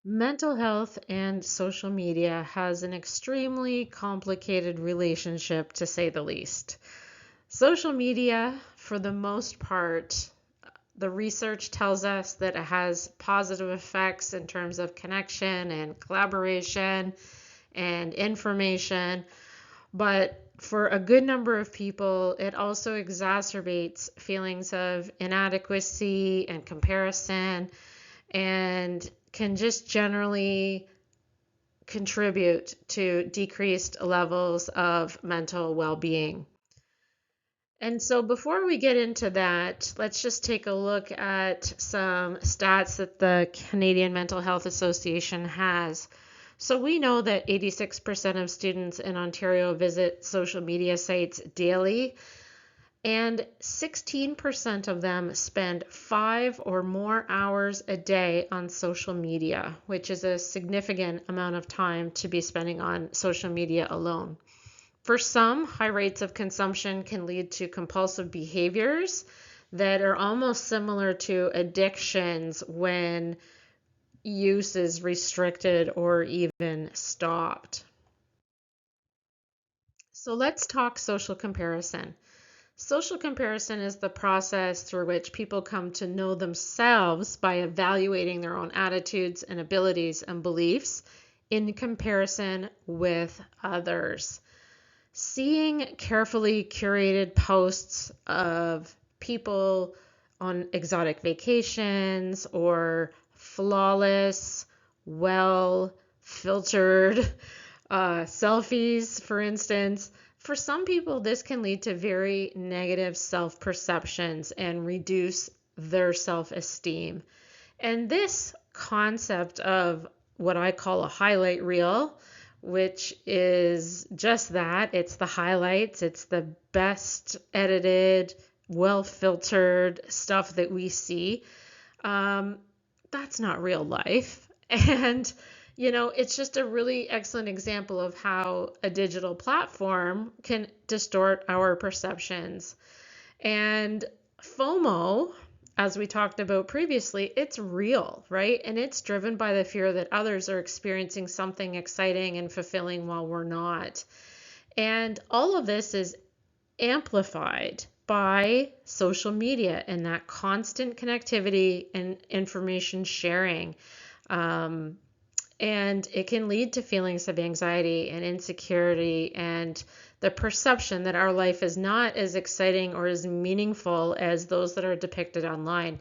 Mental health and social media has an extremely complicated relationship, to say the least. Social media, for the most part, the research tells us that it has positive effects in terms of connection and collaboration and information, but for a good number of people, it also exacerbates feelings of inadequacy and comparison and can just generally contribute to decreased levels of mental well-being. And so before we get into that, let's just take a look at some stats that the Canadian Mental Health Association has. So we know that 86% of students in Ontario visit social media sites daily, and 16% of them spend 5 or more hours a day on social media, which is a significant amount of time to be spending on social media alone. For some, high rates of consumption can lead to compulsive behaviors that are almost similar to addictions when use is restricted or even stopped. So let's talk social comparison. Social comparison is the process through which people come to know themselves by evaluating their own attitudes and abilities and beliefs in comparison with others. Seeing carefully curated posts of people on exotic vacations or flawless, well filtered selfies, for instance, for some people, this can lead to very negative self perceptions and reduce their self esteem. And this concept of what I call a highlight reel, which is just that, it's the highlights, it's the best edited, well filtered stuff that we see. That's not real life. And it's just a really excellent example of how a digital platform can distort our perceptions. And FOMO, as we talked about previously, it's real, right? And it's driven by the fear that others are experiencing something exciting and fulfilling while we're not. And all of this is amplified by social media and that constant connectivity and information sharing. And it can lead to feelings of anxiety and insecurity and the perception that our life is not as exciting or as meaningful as those that are depicted online.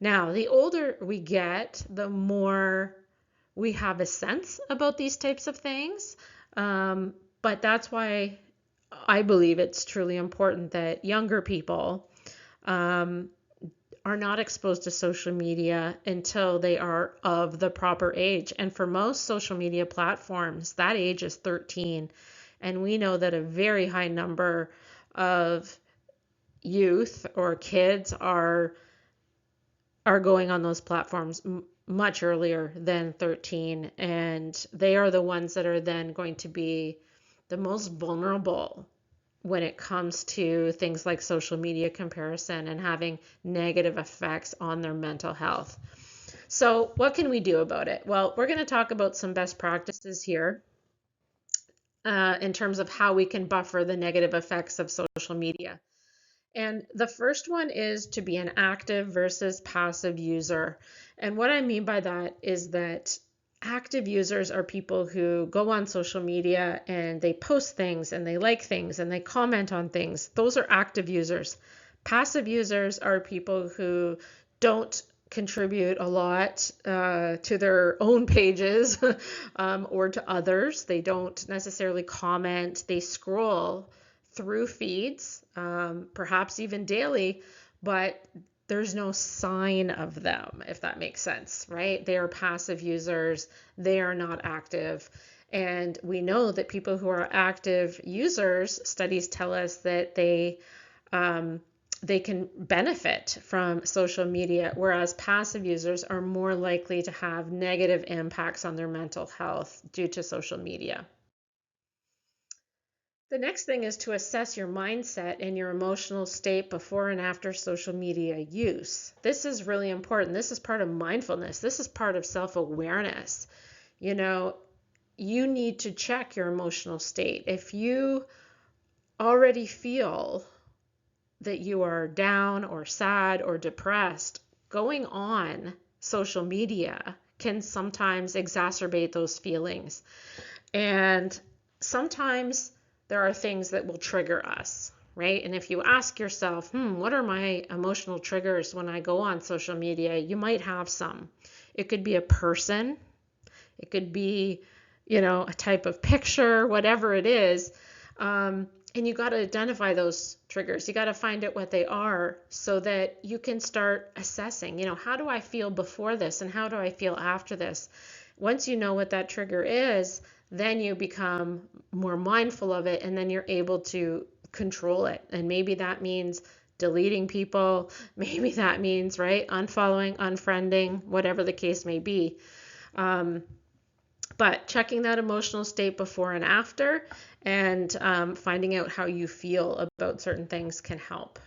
Now, the older we get, the more we have a sense about these types of things. But that's why I believe it's truly important that younger people are not exposed to social media until they are of the proper age. And for most social media platforms, that age is 13. And we know that a very high number of youth or kids are going on those platforms much earlier than 13, and they are the ones that are then going to be the most vulnerable when it comes to things like social media comparison and having negative effects on their mental health. So, what can we do about it? Well, we're going to talk about some best practices here in terms of how we can buffer the negative effects of social media. And the first one is to be an active versus passive user. And what I mean by that is that active users are people who go on social media and they post things and they like things and they comment on things. Those are active users. Passive users are people who don't contribute a lot to their own pages or to others. They don't necessarily comment, they scroll through feeds, perhaps even daily, but there's no sign of them, if that makes sense, right? They are passive users, they are not active. And we know that people who are active users, studies tell us that they can benefit from social media, whereas passive users are more likely to have negative impacts on their mental health due to social media. The next thing is to assess your mindset and your emotional state before and after social media use. This is really important. This is part of mindfulness. This is part of self-awareness. You know, you need to check your emotional state. If you already feel that you are down or sad or depressed, going on social media can sometimes exacerbate those feelings. And sometimes there are things that will trigger us, right? And if you ask yourself, what are my emotional triggers when I go on social media? You might have some. It could be a person, it could be, a type of picture, whatever it is. And you got to identify those triggers. You got to find out what they are so that you can start assessing, how do I feel before this and how do I feel after this? Once you know what that trigger is, then you become more mindful of it, and then you're able to control it. And maybe that means deleting people. Maybe that means, right, unfollowing, unfriending, whatever the case may be. But checking that emotional state before and after, and finding out how you feel about certain things can help.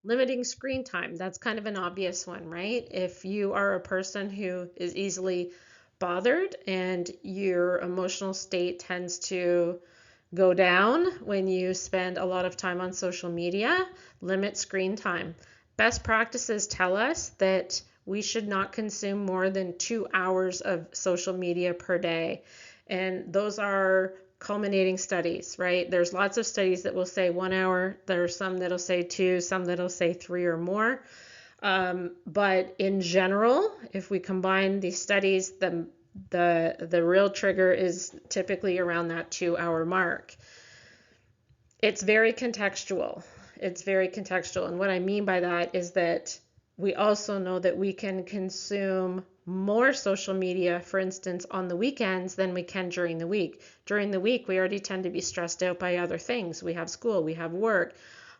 Limiting screen time, that's kind of an obvious one, right? If you are a person who is easily bothered and your emotional state tends to go down when you spend a lot of time on social media, limit screen time. Best practices tell us that we should not consume more than 2 hours of social media per day. And those are culminating studies, right? There's lots of studies that will say 1 hour. There are some that'll say 2, some that'll say 3 or more. But in general, if we combine these studies, the real trigger is typically around that 2 hour mark. It's very contextual. It's very contextual. And what I mean by that is that we also know that we can consume more social media, for instance, on the weekends than we can during the week. During the week, we already tend to be stressed out by other things. We have school, we have work.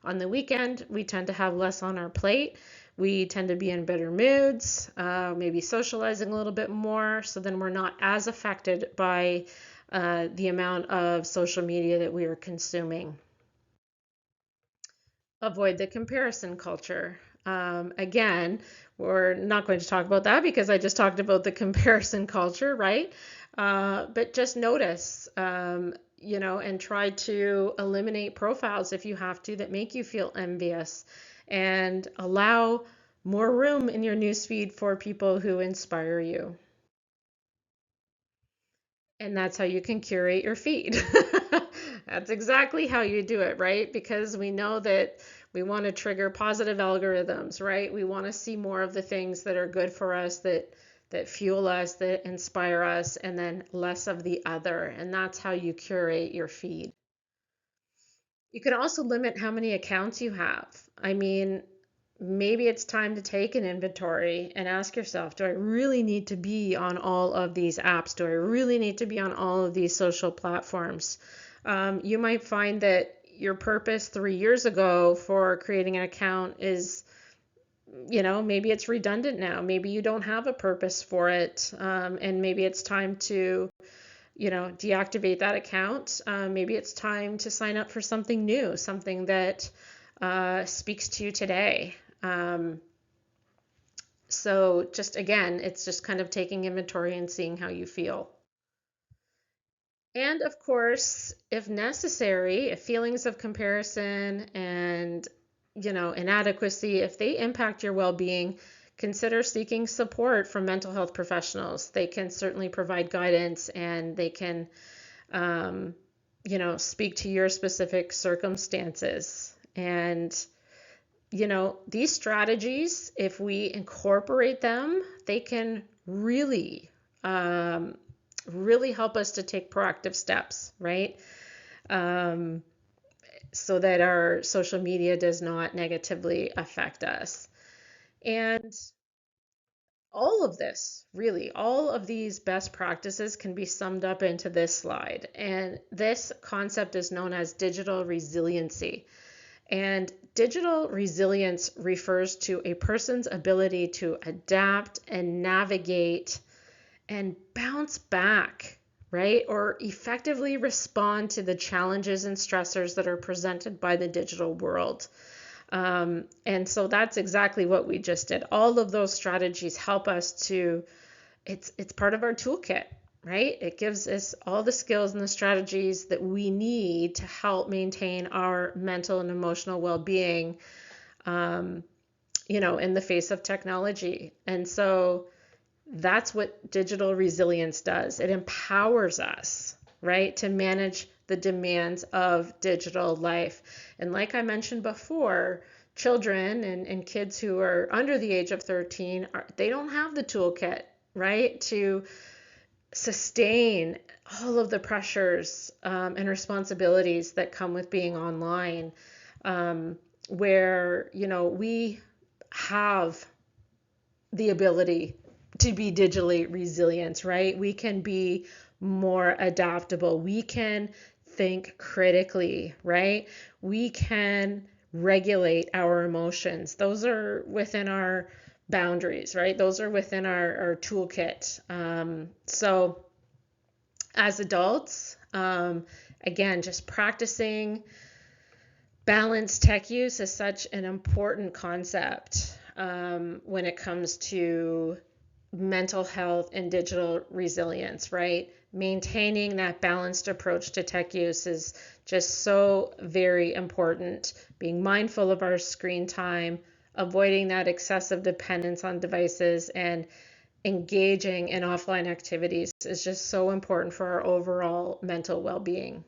On the weekend, we tend to have less on our plate. We tend to be in better moods, maybe socializing a little bit more. So then we're not as affected by the amount of social media that we are consuming. Avoid the comparison culture. Again, we're not going to talk about that because I just talked about the comparison culture, right? But just notice, and try to eliminate profiles if you have to that make you feel envious, and allow more room in your newsfeed for people who inspire you. And that's how you can curate your feed. That's exactly how you do it, right? Because we know that we want to trigger positive algorithms, right? We want to see more of the things that are good for us, that fuel us, that inspire us, and then less of the other. And that's how you curate your feed. You can also limit how many accounts you have. I mean, maybe it's time to take an inventory and ask yourself, do I really need to be on all of these apps? Do I really need to be on all of these social platforms? You might find that your purpose 3 years ago for creating an account is, maybe it's redundant now. Maybe you don't have a purpose for it. And maybe it's time to deactivate that account. Maybe it's time to sign up for something new, something that speaks to you today. So just again, it's just kind of taking inventory and seeing how you feel. And of course, if necessary, if feelings of comparison and inadequacy, if they impact your well-being, consider seeking support from mental health professionals. They can certainly provide guidance, and they can, speak to your specific circumstances. And, these strategies, if we incorporate them, they can really, really help us to take proactive steps, right? So that our social media does not negatively affect us. And all of this, really, all of these best practices can be summed up into this slide. And this concept is known as digital resiliency. And digital resilience refers to a person's ability to adapt and navigate and bounce back right? Or effectively respond to the challenges and stressors that are presented by the digital world. And so that's exactly what we just did. All of those strategies help us to, it's part of our toolkit, right? It gives us all the skills and the strategies that we need to help maintain our mental and emotional well-being, in the face of technology. And so that's what digital resilience does. It empowers us, right, to manage the demands of digital life. And like I mentioned before, children and kids who are under the age of 13, they don't have the toolkit, right, to sustain all of the pressures and responsibilities that come with being online, where, we have the ability to be digitally resilient, right? We can be more adaptable. We can think critically, right? We can regulate our emotions. Those are within our boundaries, right? Those are within our toolkit. So as adults, again, just practicing balanced tech use is such an important concept when it comes to mental health and digital resilience, right? Maintaining that balanced approach to tech use is just so very important. Being mindful of our screen time, avoiding that excessive dependence on devices, and engaging in offline activities is just so important for our overall mental well-being.